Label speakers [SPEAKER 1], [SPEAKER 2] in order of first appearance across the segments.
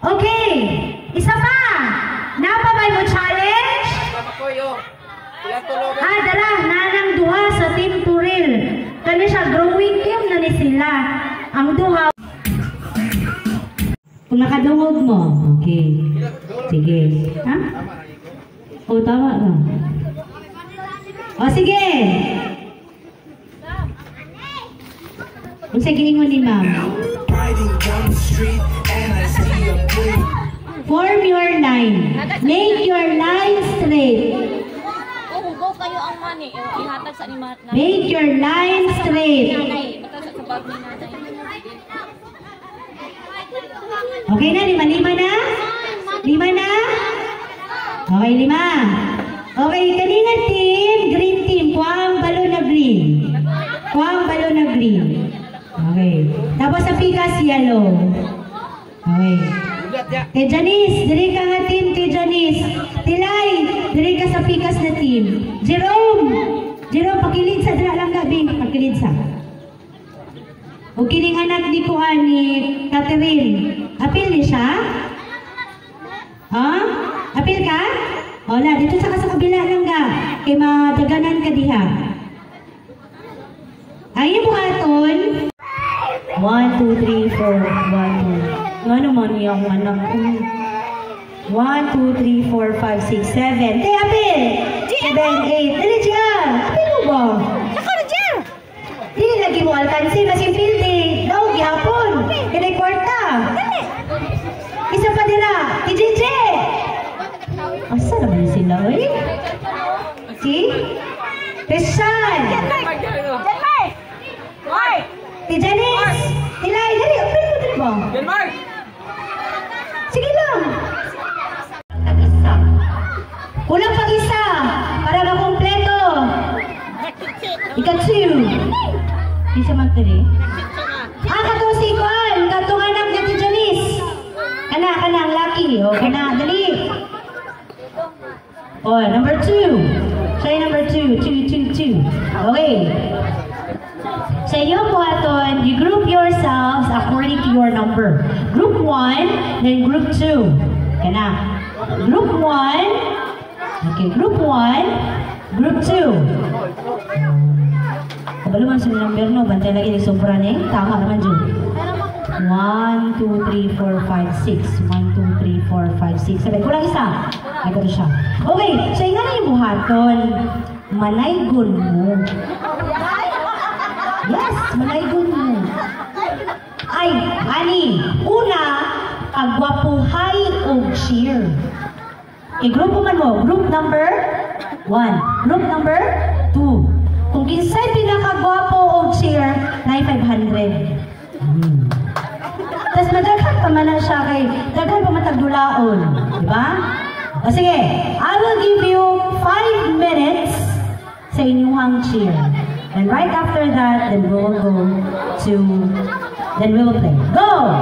[SPEAKER 1] Okay, isa pa. Napabay mo challenge? Dala, nanang duha sa Team Turil. Kani siya, growing team na ni sila. Ang duha. Kung nakadungog mo, okay. Sige. Ha? O, tama na. O, sige. Kung sige mo ni ma'am. Form your line. Make your line straight.
[SPEAKER 2] Kayo ang money. Ihatag sa animat na.
[SPEAKER 1] Make your line straight. Okay na, lima na? Lima na? Okay, 5. Okay, kanina team, green team. Kuwang balon na green. Kuwang balon na green. Okay. Tapos sa pikas, yellow. Okay. Kay Janice, diri ka nga team kay Janice. Tilay, diri ka sa pikas na team. Jerome, pakilid sa dira lang gabi, pakilid sa. O kining anak ni Kuan ni Catherine. Apil ni siya? Ha? Apil ka? Wala, dito sa kabila lang ga. Kay madaganan ka diha. Ayun mo aton. 1, 2, 3, 4, 1, 2. Nga naman yung anak ko. 1, 2, 3, 4, 5, 6, 7. Tay, apil! 7, 8. Dali siya! Apil mo ba?
[SPEAKER 2] Ako na dyan!
[SPEAKER 1] Dili lagi mo alkansi. Masimpil di. Daw, gihapon. Kinay kwarta. Isa pa nila. TJJ! Asa naman sila, eh? Si? Christian!
[SPEAKER 2] Janmay! Hoy!
[SPEAKER 1] Si Janice! Tilay, dali. Apil mo dali ba?
[SPEAKER 2] Janmay!
[SPEAKER 1] Sige lang. Kulang pag isa para makumpleto. Ikatsu. Isa man tiri. Kato si Kuan. Katong anak ni Janice. Kana, ang laki. O, kana, dali. O, number 2. Try number 2. 2, 2, 2. Okay. Sa inyo po aton, you group yourselves according to your number. Group 1, then group 2. Kana. Group 1. Okay, group 1, group 2. Kabalo man sa number no, bantay lagi ni sobra ni. Tama naman dyan. 1, 2, 3, 4, 5, 6. 1, 2, 3, 4, 5, 6. Sabi, kulang isa. Ay, gano'n siya. Okay, so yung nga na yung buhaton. Malaygon mo. Yes, malaygon mo. Ay, ani, una, pagwapuhay o cheer. I-group man mo, group number 1, group number 2. Kung kinsay pinakagwapo o cheer, na 500. Tapos madaghan pa man siya kay, daghan pa matagdulaon. Diba? O sige, I will give you 5 minutes sa inyong cheer. And right after that, then we will go to, then we will play. Go!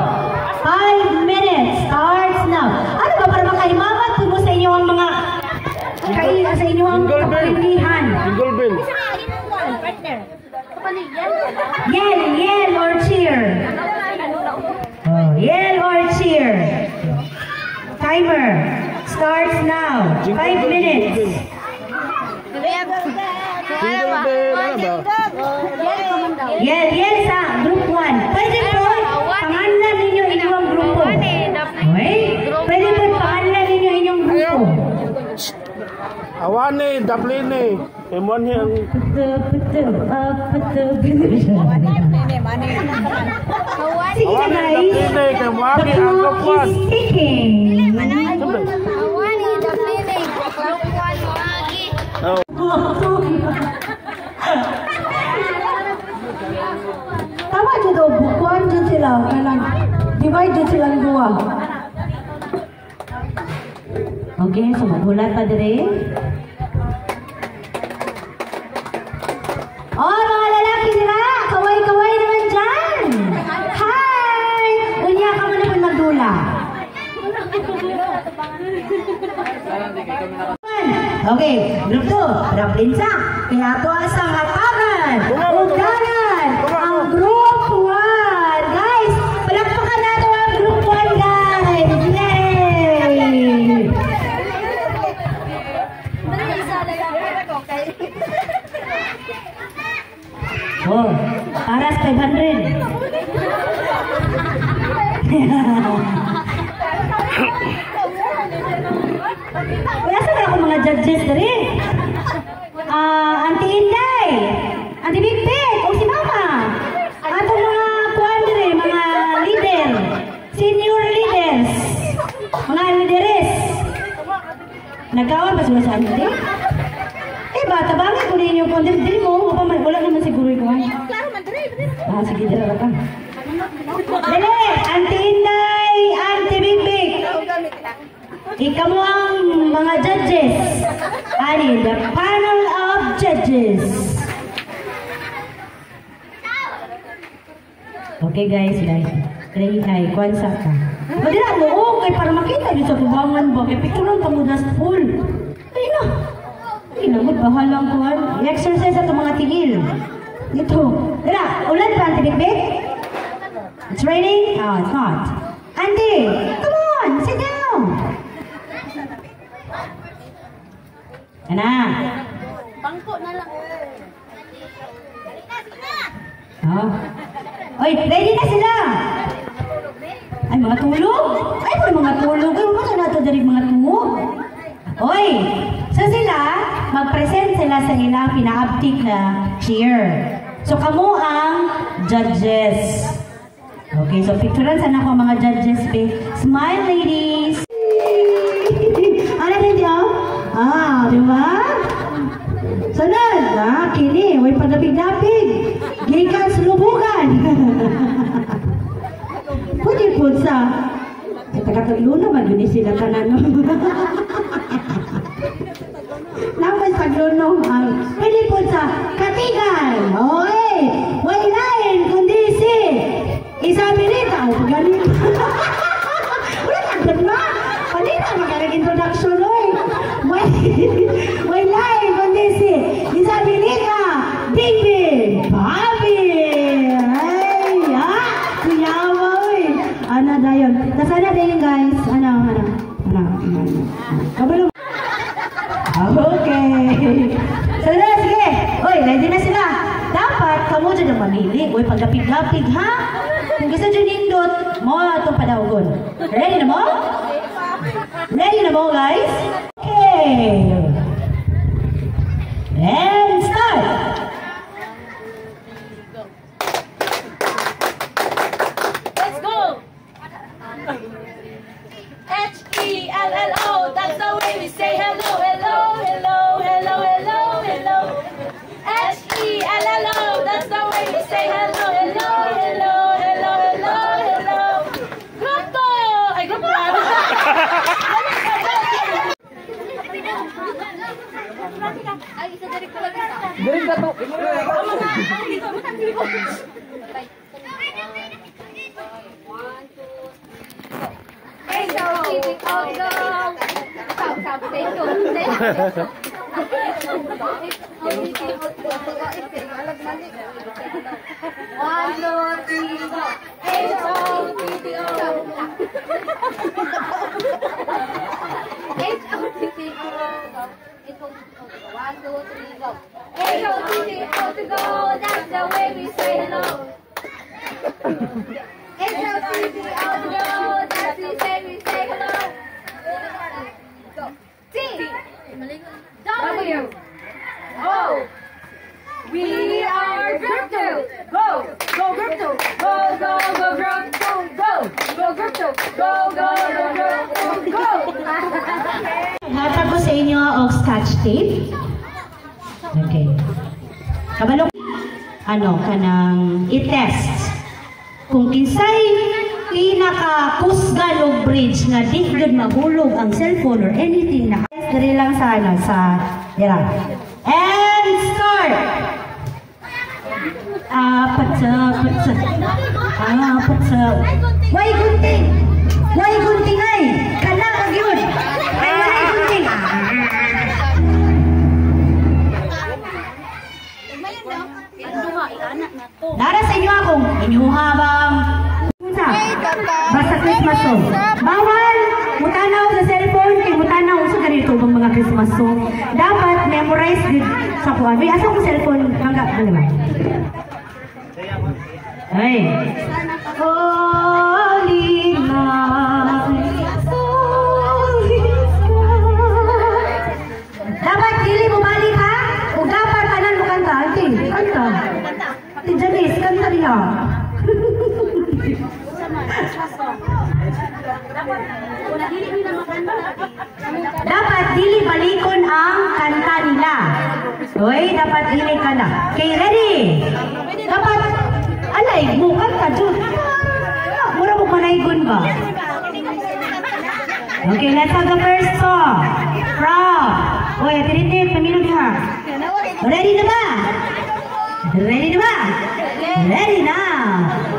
[SPEAKER 1] 5 minutes starts now. Ano ba para makahimamat po sa inyo ang mga sa inyo ang kapalilihan?
[SPEAKER 3] Jingle bell.
[SPEAKER 1] Yell or cheer. Oh, yell or cheer. Timer starts now. 5 minutes.
[SPEAKER 3] Jingle bell, ano ba?
[SPEAKER 1] Yell sa group 1. Pwede po, pangalan ninyo inyong grupo. Okay? Pwede po pangalan ninyo inyong grupo.
[SPEAKER 3] Awane, Dapline. Emon yang
[SPEAKER 1] Sige na guys. The clock is ticking. Tama dyan daw, bukuan dyan sila. Divide dyan silang dua. Okay, so maghulat pa dire. Oh, mga lalaki nila! Kaway-kaway naman dyan! Hi! Unya ka mo na po magdula. Okay, group 2. Raplinsa. Kaya ito asang hatagan. Uganan. Ang group 1. Guys, palakpakan natin ang group 1, guys. Wala sa ako mga judges na rin. Auntie Inday, Auntie Big Big, o si Mama. Ato mga kuandre, mga leader, senior leaders, mga leaderes. Nagkawan ba sila sa Auntie? Eh, bata bangin ko rin yung kuandre. Dili mo, wala naman siguro yung kuandre. Sige, dala ka. Dali, Auntie Inday, Auntie Big Big. Ikaw mo ang mga judges. Ani, the panel of judges. Okay guys, ready na, kwansa ka. Pwede na mo, okay, para makita nyo sa kubangan ba. Kaya picture lang kamo na full. Ay na. Ay na, bahalang kuhan. I-exercise at mga tigil. Dito. Dala, ulan ba, Auntie Big Big? It's raining? Oh, it's not. Auntie, come on, sit down. Ana.
[SPEAKER 2] Bangko na lang.
[SPEAKER 1] Oh. Oy, ready na sila. Ay, mga tulog. Ay, mga tulog. Ay, mga na ito dari mga tulog. Oy, so sila, mag-present sila sa ilang pinaabtik na cheer. So, kamo ang judges. Okay, so picturean sana ko mga judges. Smile, ladies. Ano din diyo? Di ba? Sunod, kini, way padapig-dapig. Gikan sa lubugan. Pwede po sa taga-taglo naman, yun sila tanan. Naman sa glunong, pwede po sa katigan. Oy, way lain, kundi si Isabelita. O, ganito. Wala kagad ba? Pwede na, magkalag-introduction, oy. Way lain, kundi si Isabelita. David, Bobby. Ay, kuyawa, oy. Ano dayon? Nasana dayon, guys? Ano? Kabalo. Okay. So, sige. Oy, ready na sila. Dapat, kamu dyan ang mamili. Uy, pagdapig-dapig, ha? Kung gusto dyan nindot, mo itong padaugon. Ready na mo? Ready na mo, guys? Okay. And start.
[SPEAKER 2] Let's go! H-E-L-L-O, that's the way we say hello, hello, hello, hello, hello, hello. H-E-L-L-O, that's the way we say hello, hello, hello, hello, hello, hello. Grupo! Ay, grupo na. Ay, isa dari ko lang isa.
[SPEAKER 3] Galing ka to.
[SPEAKER 2] Hey, go, keep it all go. Stop, stay tuned. One, two, three, go. H-O-T-T-O. H-O-T-T-O. One, two, three, go. H-O-T-T-O to go. That's the way we say hello. H-O-T-T-O to go. That's the way we say hello. Go. T. W. O. We are Group 2. Go. Go Group 2. Go, go, go Group 2. Go. Go Group 2. Go, go, go Group 2. Go.
[SPEAKER 1] Hatag ko sa inyo og scotch tape. Okay. Kabalo kanang i-test kung kinsay pinaka-kusgan og bridge nga di gyud mahulog ang cellphone or anything na diri lang sa dira. And start. Patsa. Why gunting? Why gunting ay? Kana ka gyud. Ay why gunting? Dara sa inyo akong inyuha bang basta Christmas song. Bawal mutanaw sa cellphone kay mutanaw sa ganito bang mga Christmas song. Dapat memorize din sa kuan. May asa ko cellphone hangga ano ba? Ay. Holy Dapat dili balikon ang kanta nila. Oy, dapat dili ka na. Okay, ready? Dapat, alay, bukan ka, Jun. Mura mo manaygon ba? Okay, let's have the first song. From, oy, atirinit, paminag ha. Ready na ba? Ready na ba? Ready na.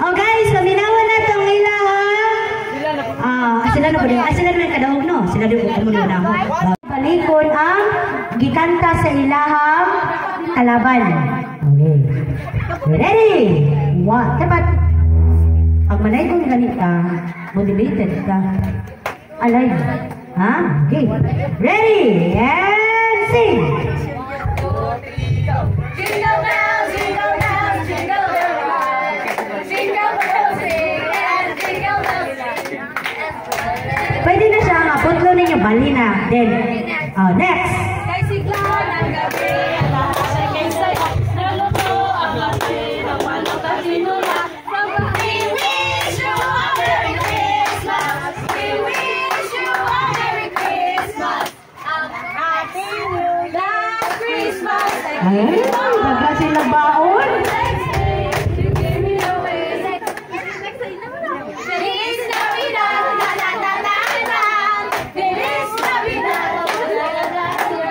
[SPEAKER 1] Oh guys, paminawan na itong ilahang. Sila na po din. Sila na kadahog no? Sila din po muli na. Balikon ang gikanta sa ilahang kalaban. Okay. Ready? Dapat, pag manay kong ganita, motivated ka. Alive. Ha? Okay. Ready? And sing!
[SPEAKER 2] Jingle bells, jingle bells, jingle bells, jingle bells, sing and jingle bells.
[SPEAKER 1] Pwede na siya, putlo ninyo, bali na. Then, next.
[SPEAKER 2] Kay sigla ng gabi, lahat kay saya, naluto ang labi, ng walang kasinula. We wish you a Merry Christmas. We wish you a Merry Christmas. A Happy New Last Christmas.
[SPEAKER 1] Ay, baga sila baon.
[SPEAKER 2] Feliz Navidad, la la la la la. Feliz Navidad, la la la la la.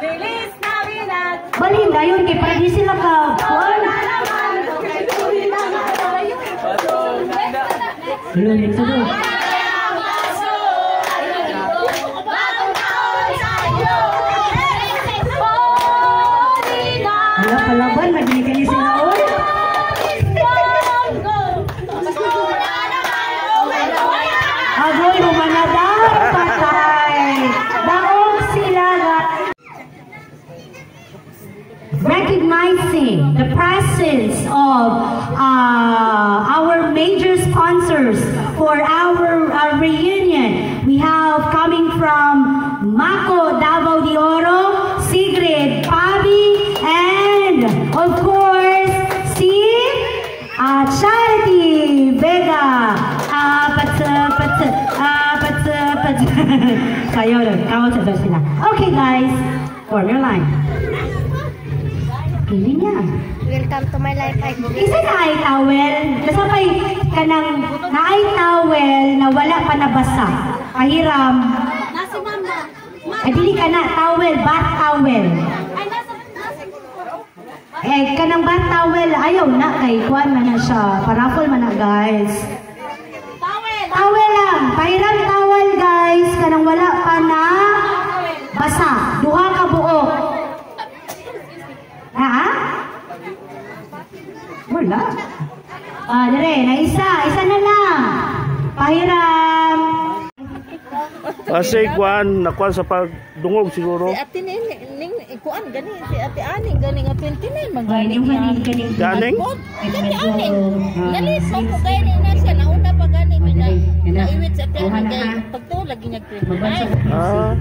[SPEAKER 2] Feliz Navidad.
[SPEAKER 1] Bali na yun, kay para di sila ka. Hello, ito doon. Wala palaban, magiging sila oy. Agoy, humanadar, patay. Daog sila recognizing the presence of our major sponsors for our reunion. We have coming from Mako Davao de Oro, Sigrid Pabi, and of course, si Charity Vega. Kayo rin, kawal sa sila. Okay guys, form your line. Pili niya.
[SPEAKER 2] Welcome to my life.
[SPEAKER 1] Isa na ay towel. Kasapay ka ng na ay towel na wala pa nabasa. Pahiram.
[SPEAKER 2] Nasa mama.
[SPEAKER 1] Ay, dili ka na. Towel. Bath towel.
[SPEAKER 2] Ay, nasa.
[SPEAKER 1] Eh, kanang bath towel. Ayaw na. Kay kuwan man na siya. Paraffol man na, guys.
[SPEAKER 2] Towel.
[SPEAKER 1] Towel lang. Pahiram towel, guys. Kanang wala pa na basa. Duha ka buok. Ha? Wala. Dere, na isa. Isa na lang. Pahiram.
[SPEAKER 3] Kasi kuan, nakuan sa pagdungog siguro.
[SPEAKER 4] Si ate ning kuan gani si ate ani gani nga 29 man
[SPEAKER 1] Ay,
[SPEAKER 4] gani
[SPEAKER 1] yung
[SPEAKER 4] niya.
[SPEAKER 1] ganing.
[SPEAKER 3] Ganing?
[SPEAKER 4] Gani ani. Dali pa ko gani na siya nauna pa gani may na iwit sa ate ani kay pagtuo lagi niya 29.
[SPEAKER 3] Ah.